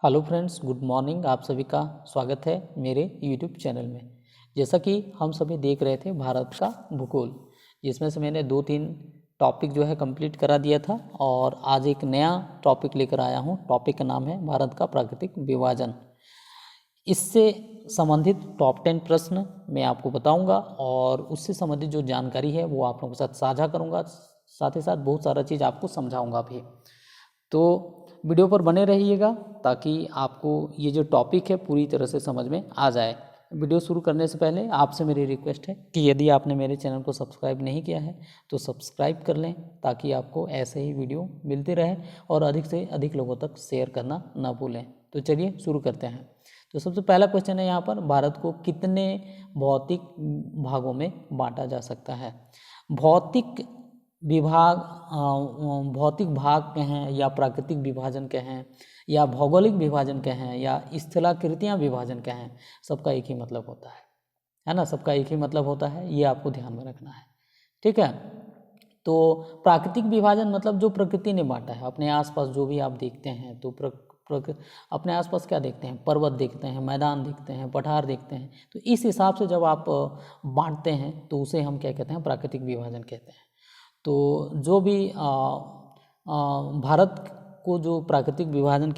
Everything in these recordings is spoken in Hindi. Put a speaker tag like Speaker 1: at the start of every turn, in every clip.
Speaker 1: Hello friends, good morning. आप सभी का स्वागत है मेरे यूट्यूब चैनल में। जैसा कि हम सभी देख रहे थे भारत का भूगोल, जिसमें से मैंने 2-3 टॉपिक जो है कंप्लीट करा दिया था और आज एक नया टॉपिक लेकर आया हूँ। टॉपिक का नाम है भारत का प्राकृतिक विभाजन। इससे संबंधित टॉप 10 प्रश्न मैं आपको बताऊंगा और उससे संबंधित जो जानकारी है वो आप लोगों के साथ साझा करूंगा। साथ ही साथ बहुत सारा चीज़ आपको समझाऊंगा भी। तो वीडियो पर बने रहिएगा ताकि आपको ये जो टॉपिक है पूरी तरह से समझ में आ जाए। वीडियो शुरू करने से पहले आपसे मेरी रिक्वेस्ट है कि यदि आपने मेरे चैनल को सब्सक्राइब नहीं किया है तो सब्सक्राइब कर लें ताकि आपको ऐसे ही वीडियो मिलते रहे और अधिक से अधिक लोगों तक शेयर करना ना भूलें। तो चलिए शुरू करते हैं। तो सबसे पहला क्वेश्चन है यहाँ पर, भारत को कितने भौतिक भागों में बांटा जा सकता है? भौतिक विभाग भौतिक भाग कहें या प्राकृतिक विभाजन कहें या भौगोलिक विभाजन कहें या स्थलाकृतियाँ विभाजन कहें, सबका एक ही मतलब होता है ना। सबका एक ही मतलब होता है, ये आपको ध्यान में रखना है, ठीक है। तो प्राकृतिक विभाजन मतलब जो प्रकृति ने बांटा है। अपने आसपास जो भी आप देखते हैं तो अपने आसपास क्या देखते हैं? पर्वत देखते हैं, मैदान देखते हैं, पठार देखते हैं। तो इस हिसाब से जब आप बांटते हैं तो उसे हम क्या कहते हैं? प्राकृतिक विभाजन कहते हैं। तो जो भी भारत को जो प्राकृतिक विभाजन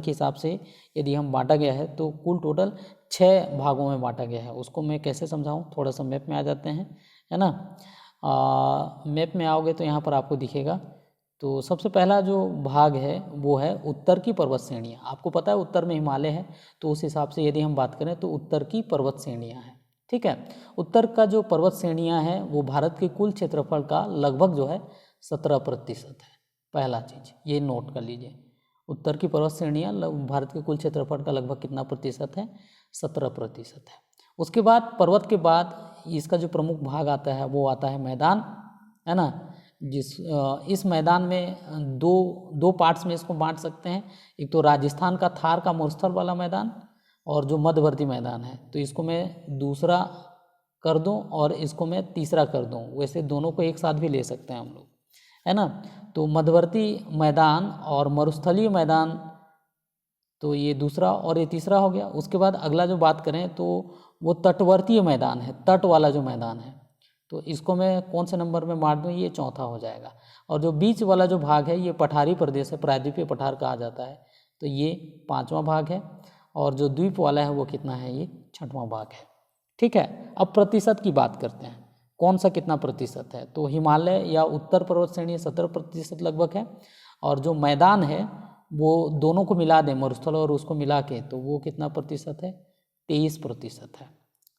Speaker 1: के हिसाब से यदि हम बांटा गया है तो कुल टोटल 6 भागों में बांटा गया है। उसको मैं कैसे समझाऊं? थोड़ा सा मैप में आ जाते हैं, है ना। मैप में आओगे तो यहाँ पर आपको दिखेगा। तो सबसे पहला जो भाग है वो है उत्तर की पर्वत श्रेणियाँ। आपको पता है उत्तर में हिमालय है, तो उस हिसाब से यदि हम बात करें तो उत्तर की पर्वत श्रेणियाँ हैं, ठीक है। उत्तर का जो पर्वत श्रेणियाँ हैं वो भारत के कुल क्षेत्रफल का लगभग जो है 17% है। पहला चीज़ ये नोट कर लीजिए, उत्तर की पर्वत श्रेणियाँ भारत के कुल क्षेत्रफल का लगभग कितना प्रतिशत है? 17% है। उसके बाद पर्वत के बाद इसका जो प्रमुख भाग आता है वो आता है मैदान, है ना। इस मैदान में दो पार्ट्स में इसको बांट सकते हैं। एक तो राजस्थान का थार का मरुस्थल वाला मैदान और जो मध्यवर्ती मैदान है, तो इसको मैं दूसरा कर दूं और इसको मैं तीसरा कर दूं। वैसे दोनों को एक साथ भी ले सकते हैं हम लोग, है ना। तो मध्यवर्ती मैदान और मरुस्थलीय मैदान, तो ये दूसरा और ये तीसरा हो गया। उसके बाद अगला जो बात करें तो वो तटवर्तीय मैदान है, तट वाला जो मैदान है, तो इसको मैं कौन से नंबर में बांट दूँ? ये चौथा हो जाएगा। और जो बीच वाला जो भाग है ये पठारी प्रदेश है, प्रायद्वीपीय पठार कहा जाता है, तो ये 5वां भाग है। और जो द्वीप वाला है वो कितना है? ये 6वां भाग है, ठीक है। अब प्रतिशत की बात करते हैं, कौन सा कितना प्रतिशत है? तो हिमालय या उत्तर पर्वत श्रेणी 17% लगभग है। और जो मैदान है वो दोनों को मिला दें, मरुस्थल और उसको मिला के, तो वो कितना प्रतिशत है? 23% है,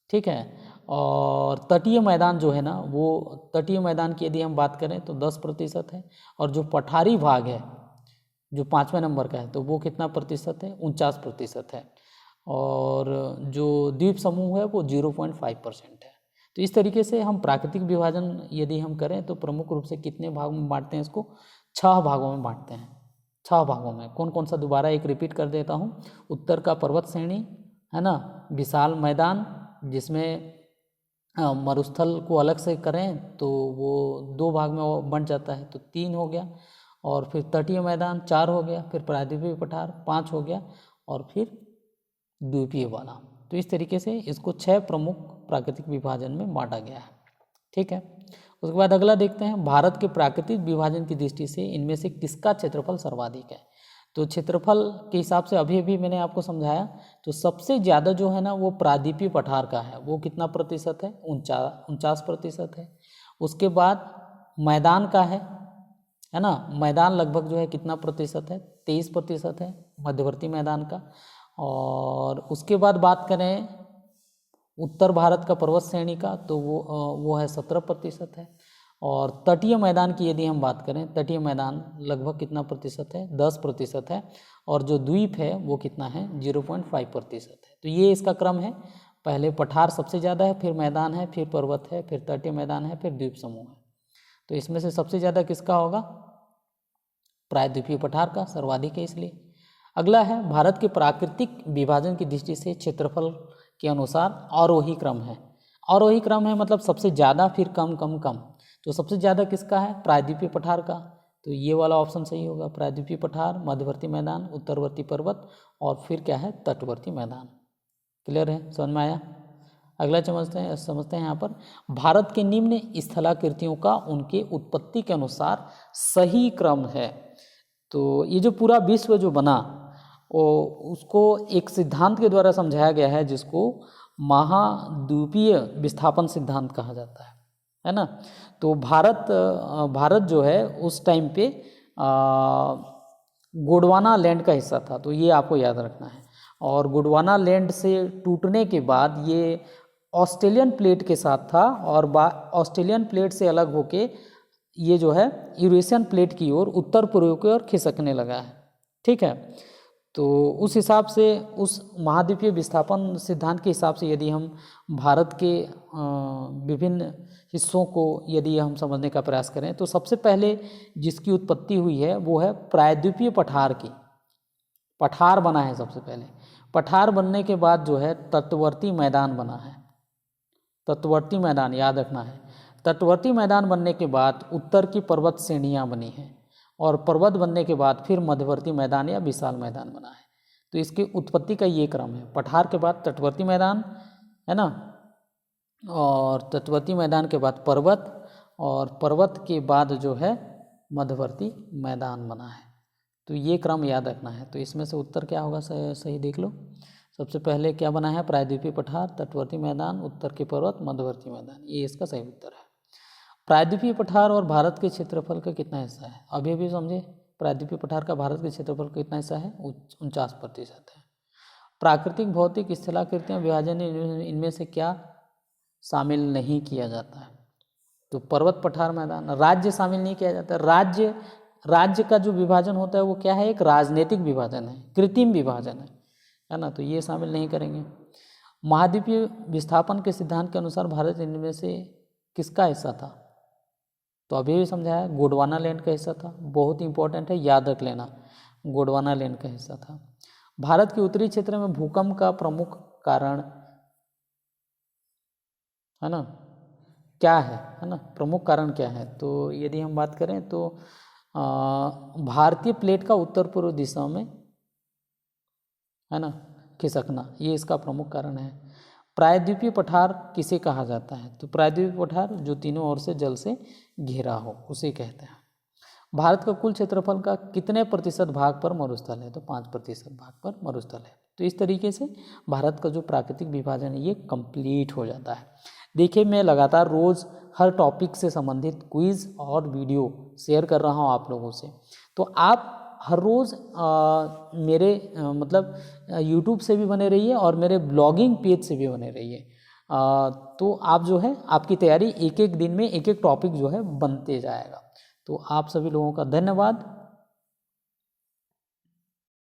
Speaker 1: ठीक है। और तटीय मैदान जो है ना, वो तटीय मैदान की यदि हम बात करें तो 10% है। और जो पठारी भाग है जो 5वें नंबर का है, तो वो कितना प्रतिशत है? 49% है। और जो द्वीप समूह है वो 0.5% है। तो इस तरीके से हम प्राकृतिक विभाजन यदि हम करें तो प्रमुख रूप से कितने भाग में बांटते हैं? इसको 6 भागों में बांटते हैं। 6 भागों में कौन कौन सा? दोबारा एक रिपीट कर देता हूँ। उत्तर का पर्वत श्रेणी, है ना, विशाल मैदान जिसमें मरुस्थल को अलग से करें तो वो 2 भाग में बंट जाता है, तो 3 हो गया। और फिर तटीय मैदान 4 हो गया, फिर प्रायद्वीपीय पठार 5 हो गया, और फिर द्वीपीय वाला। तो इस तरीके से इसको 6 प्रमुख प्राकृतिक विभाजन में बांटा गया है, ठीक है। उसके बाद अगला देखते हैं, भारत के प्राकृतिक विभाजन की दृष्टि से इनमें से किसका क्षेत्रफल सर्वाधिक है? तो क्षेत्रफल के हिसाब से अभी मैंने आपको समझाया, तो सबसे ज़्यादा जो है ना वो प्रायद्वीपीय पठार का है। वो कितना प्रतिशत है? 49% है। उसके बाद मैदान का है ना। मैदान लगभग जो है कितना प्रतिशत है? 23% है मध्यवर्ती मैदान का। और उसके बाद बात करें उत्तर भारत का पर्वत श्रेणी का, तो वो है 17% है। और तटीय मैदान की यदि हम बात करें, तटीय मैदान लगभग कितना प्रतिशत है? 10% है। और जो द्वीप है वो कितना है? 0.5% है। तो ये इसका क्रम है, पहले पठार सबसे ज़्यादा है, फिर मैदान है, फिर पर्वत है, फिर तटीय मैदान है, फिर द्वीप समूह है। तो इसमें से सबसे ज़्यादा किसका होगा? प्रायद्वीपीय पठार का सर्वाधिक है इसलिए। अगला है, भारत के प्राकृतिक विभाजन की दृष्टि से क्षेत्रफल के अनुसार अवरोही क्रम है। अवरोही क्रम है मतलब सबसे ज़्यादा फिर कम कम कम। तो सबसे ज़्यादा किसका है? प्रायद्वीपीय पठार का, तो ये वाला ऑप्शन सही होगा, प्रायद्वीपीय पठार, मध्यवर्ती मैदान, उत्तरवर्ती पर्वत और फिर क्या है, तटवर्ती मैदान। क्लियर है, समझ में आया। अगला समझते हैं यहाँ पर, भारत के निम्न स्थलाकृतियों का उनके उत्पत्ति के अनुसार सही क्रम है। तो ये जो पूरा विश्व जो बना वो उसको एक सिद्धांत के द्वारा समझाया गया है जिसको महाद्वीपीय विस्थापन सिद्धांत कहा जाता है ना। तो भारत जो है उस टाइम पे गोंडवाना लैंड का हिस्सा था, तो ये आपको याद रखना है। और गोंडवाना लैंड से टूटने के बाद ये ऑस्ट्रेलियन प्लेट के साथ था और ऑस्ट्रेलियन प्लेट से अलग होके ये जो है यूरेशियन प्लेट की ओर उत्तर पूर्व की ओर खिसकने लगा है। ठीक है, तो उस हिसाब से उस महाद्वीपीय विस्थापन सिद्धांत के हिसाब से यदि हम भारत के विभिन्न हिस्सों को यदि हम समझने का प्रयास करें तो सबसे पहले जिसकी उत्पत्ति हुई है वो है प्रायद्वीपीय पठार की। पठार बना है सबसे पहले, पठार बनने के बाद जो है तटवर्ती मैदान बना है। तटवर्ती मैदान याद रखना है। तटवर्ती मैदान बनने के बाद उत्तर की पर्वत श्रेणियाँ बनी हैं और पर्वत बनने के बाद फिर मध्यवर्ती मैदान या विशाल मैदान बना है। तो इसकी उत्पत्ति का ये क्रम है, पठार के बाद तटवर्ती मैदान है ना, और तटवर्ती मैदान के बाद पर्वत और पर्वत के बाद जो है मध्यवर्ती मैदान बना है। तो ये क्रम याद रखना है। तो इसमें से उत्तर क्या होगा, सही देख लो। सबसे पहले क्या बना है, प्रायद्वीपीय पठार, तटवर्ती मैदान, उत्तर के पर्वत, मध्यवर्ती मैदान, ये इसका सही उत्तर है। प्रायद्वीपीय पठार और भारत के क्षेत्रफल का कितना हिस्सा है, अभी भी समझे। प्रायद्वीपीय पठार का भारत के क्षेत्रफल का कितना हिस्सा है, 49% है। प्राकृतिक भौतिक स्थलाकृतियाँ विभाजन इनमें से क्या शामिल नहीं किया जाता है, तो पर्वत पठार मैदान। राज्य शामिल नहीं किया जाता। राज्य का जो विभाजन होता है वो क्या है, एक राजनीतिक विभाजन है, कृत्रिम विभाजन है ना, तो ये शामिल नहीं करेंगे। महाद्वीपीय विस्थापन के सिद्धांत के अनुसार भारत इनमें से किसका हिस्सा था, तो अभी भी समझाया गोंडवाना लैंड का हिस्सा था। बहुत इंपॉर्टेंट है, याद रख लेना, गोंडवाना लैंड का हिस्सा था। भारत के उत्तरी क्षेत्र में भूकंप का प्रमुख कारण है ना क्या है ना, प्रमुख कारण क्या है, तो यदि हम बात करें तो भारतीय प्लेट का उत्तर पूर्व दिशा में है ना खिसकना, ये इसका प्रमुख कारण है। प्रायद्वीपीय पठार किसे कहा जाता है, तो प्रायद्वीपीय पठार जो तीनों ओर से जल से घिरा हो उसे कहते हैं। भारत का कुल क्षेत्रफल का कितने प्रतिशत भाग पर मरुस्थल है, तो 5% भाग पर मरुस्थल है। तो इस तरीके से भारत का जो प्राकृतिक विभाजन है ये कंप्लीट हो जाता है। देखिए, मैं लगातार रोज़ हर टॉपिक से संबंधित क्विज़ और वीडियो शेयर कर रहा हूँ आप लोगों से, तो आप हर रोज़ मेरे मतलब यूट्यूब से भी बने रहिए और मेरे ब्लॉगिंग पेज से भी बने रहिए। तो आप जो है आपकी तैयारी एक एक दिन में एक एक टॉपिक जो है बनते जाएगा। तो आप सभी लोगों का धन्यवाद।